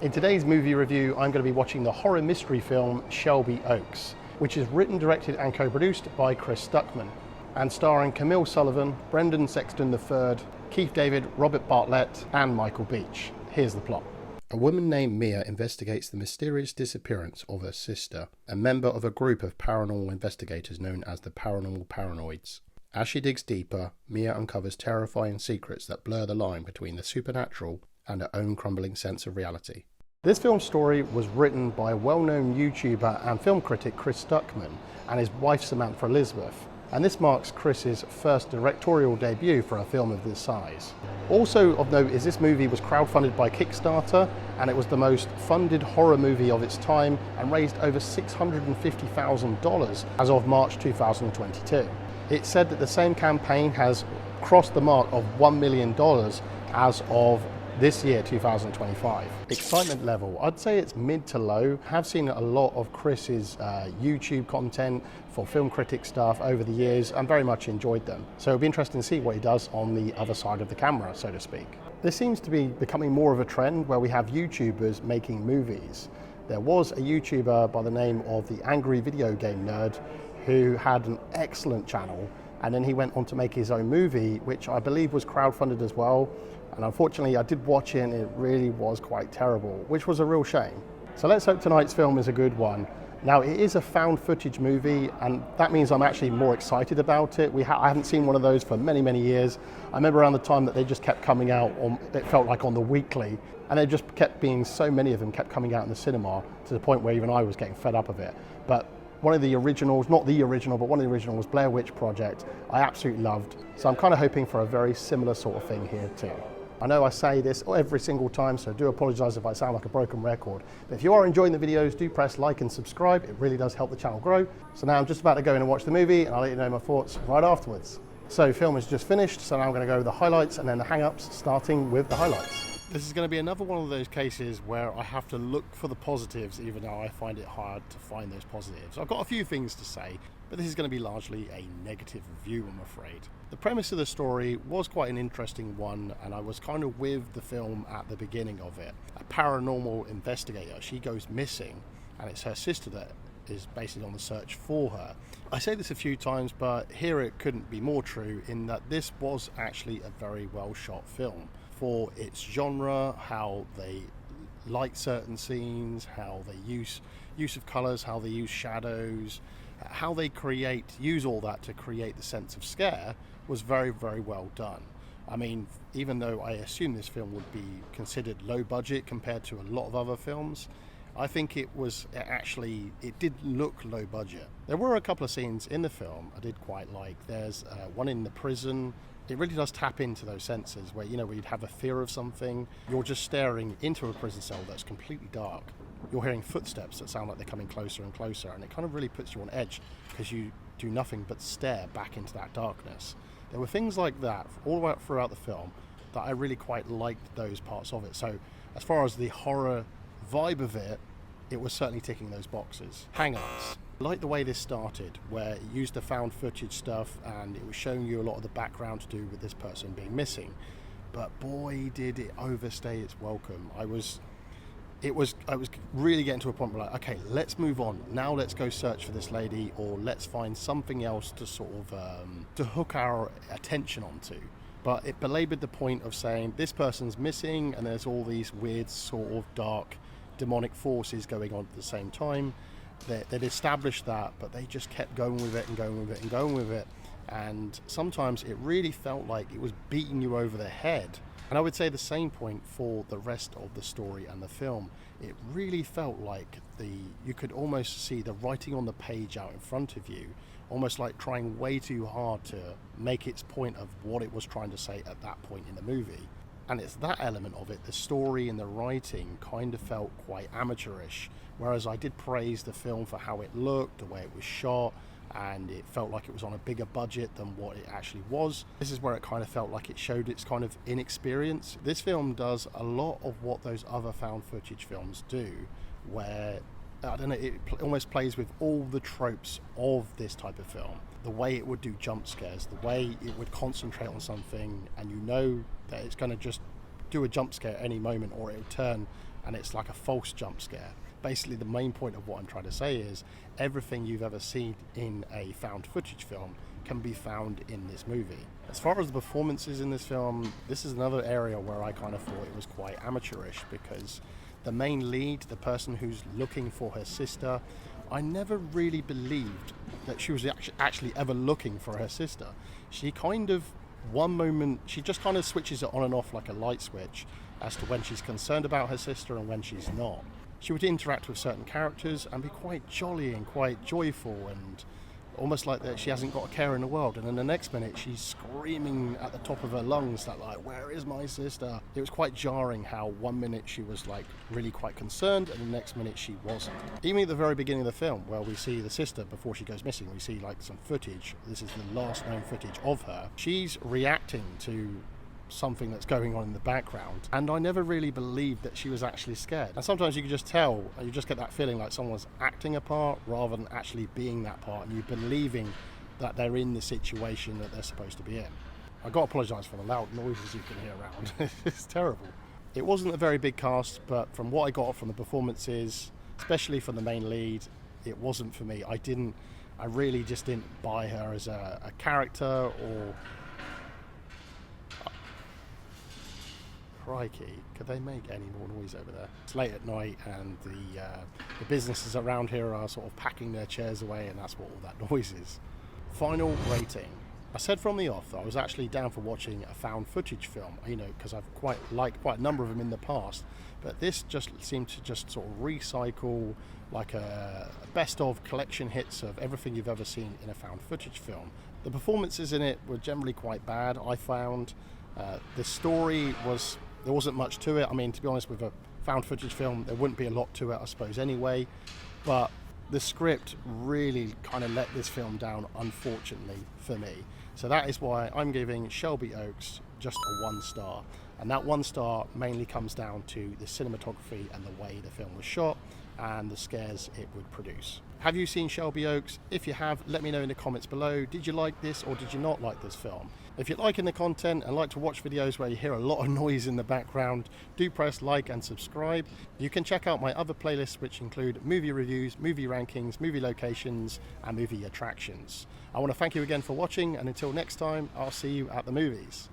In today's movie review, I'm going to be watching the horror mystery film Shelby Oaks, which is written, directed and co-produced by Chris Stuckmann, and starring Camille Sullivan, Brendan Sexton III, Keith David, Robert Bartlett and Michael Beach. Here's the plot. A woman named Mia investigates the mysterious disappearance of her sister, a member of a group of paranormal investigators known as the Paranormal Paranoids. As she digs deeper, Mia uncovers terrifying secrets that blur the line between the supernatural and her own crumbling sense of reality. This film's story was written by a well-known YouTuber and film critic Chris Stuckmann and his wife Samantha Elizabeth, and this marks Chris's first directorial debut for a film of this size. Also of note is this movie was crowdfunded by Kickstarter, and it was the most funded horror movie of its time and raised over $650,000 as of March 2022. It's said that the same campaign has crossed the mark of $1 million as of this year, 2025. Excitement level, I'd say it's mid to low. I have seen a lot of Chris's YouTube content for film critic stuff over the years and very much enjoyed them. So it'll be interesting to see what he does on the other side of the camera, so to speak. This seems to be becoming more of a trend where we have YouTubers making movies. There was a YouTuber by the name of the Angry Video Game Nerd who had an excellent channel, and then he went on to make his own movie, which I believe was crowdfunded as well. And unfortunately, I did watch it and it really was quite terrible, which was a real shame. So let's hope tonight's film is a good one. Now, it is a found footage movie, and that means I'm actually more excited about it. I haven't seen one of those for many, many years. I remember around the time that they just kept coming out on, it felt like on the weekly, and there just kept being so many of them kept coming out in the cinema to the point where even I was getting fed up of it. But one of the originals, not the original, but one of the originals, Blair Witch Project, I absolutely loved. So I'm kind of hoping for a very similar sort of thing here too. I know I say this every single time, so I do apologise if I sound like a broken record. But if you are enjoying the videos, do press like and subscribe. It really does help the channel grow. So now I'm just about to go in and watch the movie, and I'll let you know my thoughts right afterwards. So film is just finished, so now I'm going to go with the highlights and then the hang-ups, starting with the highlights. This is going to be another one of those cases where I have to look for the positives, even though I find it hard to find those positives. I've got a few things to say, but this is going to be largely a negative review, I'm afraid. The premise of the story was quite an interesting one, and I was kind of with the film at the beginning of it. A paranormal investigator, she goes missing, and it's her sister that is basically on the search for her. I say this a few times, but here it couldn't be more true in that this was actually a very well shot film. For its genre, how they light certain scenes, how they use of colours, how they use shadows, how they use all that to create the sense of scare was very, very well done. I mean, even though I assume this film would be considered low budget compared to a lot of other films, I think it did look low budget. There were a couple of scenes in the film I did quite like. There's one in the prison. It really does tap into those senses where, where you'd have a fear of something. You're just staring into a prison cell that's completely dark. You're hearing footsteps that sound like they're coming closer and closer, and it kind of really puts you on edge because you do nothing but stare back into that darkness. There were things like that all the way throughout the film that I really quite liked those parts of it. So as far as the horror vibe of it, it was certainly ticking those boxes. Hang-ups. I like the way this started, where it used the found footage stuff and it was showing you a lot of the background to do with this person being missing. But boy, did it overstay its welcome. I was really getting to a point where, like, okay, let's move on. Now let's go search for this lady, or let's find something else to sort of to hook our attention onto. But it belabored the point of saying this person's missing and there's all these weird sort of dark demonic forces going on at the same time. They'd established that, but they just kept going with it and going with it and going with it. And sometimes it really felt like it was beating you over the head. And I would say the same point for the rest of the story and the film. It really felt like you could almost see the writing on the page out in front of you, almost like trying way too hard to make its point of what it was trying to say at that point in the movie. And it's that element of it, the story and the writing, kind of felt quite amateurish, whereas I did praise the film for how it looked, the way it was shot, and it felt like it was on a bigger budget than what it actually was. This is where it kind of felt like it showed its kind of inexperience. This film does a lot of what those other found footage films do, where, I don't know, it almost plays with all the tropes of this type of film. The way it would do jump scares, the way it would concentrate on something and you know that it's going to just do a jump scare at any moment, or it'll turn and it's like a false jump scare. Basically, the main point of what I'm trying to say is everything you've ever seen in a found footage film can be found in this movie. As far as the performances in this film, this is another area where I kind of thought it was quite amateurish, because the main lead, the person who's looking for her sister, I never really believed that she was actually ever looking for her sister. She kind of, one moment, she just kind of switches it on and off like a light switch as to when she's concerned about her sister and when she's not. She would interact with certain characters and be quite jolly and quite joyful and almost like that she hasn't got a care in the world, and then the next minute she's screaming at the top of her lungs that, like, where is my sister? It was quite jarring how one minute she was like really quite concerned and the next minute she wasn't. Even at the very beginning of the film, where we see the sister before she goes missing, we see like some footage. This is the last known footage of her. She's reacting to something that's going on in the background, and I never really believed that she was actually scared. And sometimes you can just tell, you just get that feeling like someone's acting a part rather than actually being that part, and you believing that they're in the situation that they're supposed to be in. I got to apologise for the loud noises you can hear around. It's terrible. It wasn't a very big cast, but from what I got from the performances, especially from the main lead, it wasn't for me. I really just didn't buy her as a character, or crikey, could they make any more noise over there? It's late at night and the businesses around here are sort of packing their chairs away, and that's what all that noise is. Final rating. I said from the off that I was actually down for watching a found footage film, because I've quite liked quite a number of them in the past, but this just seemed to just sort of recycle like a best of collection hits of everything you've ever seen in a found footage film. The performances in it were generally quite bad, I found. The story there wasn't much to it. I mean, to be honest, with a found footage film, there wouldn't be a lot to it, I suppose, anyway. But the script really kind of let this film down, unfortunately, for me. So that is why I'm giving Shelby Oaks just a 1 star. And that 1 star mainly comes down to the cinematography and the way the film was shot and the scares it would produce. Have you seen Shelby Oaks? If you have, let me know in the comments below. Did you like this or did you not like this film? If you're liking the content and like to watch videos where you hear a lot of noise in the background, do press like and subscribe. You can check out my other playlists, which include movie reviews, movie rankings, movie locations, and movie attractions. I want to thank you again for watching, and until next time, I'll see you at the movies.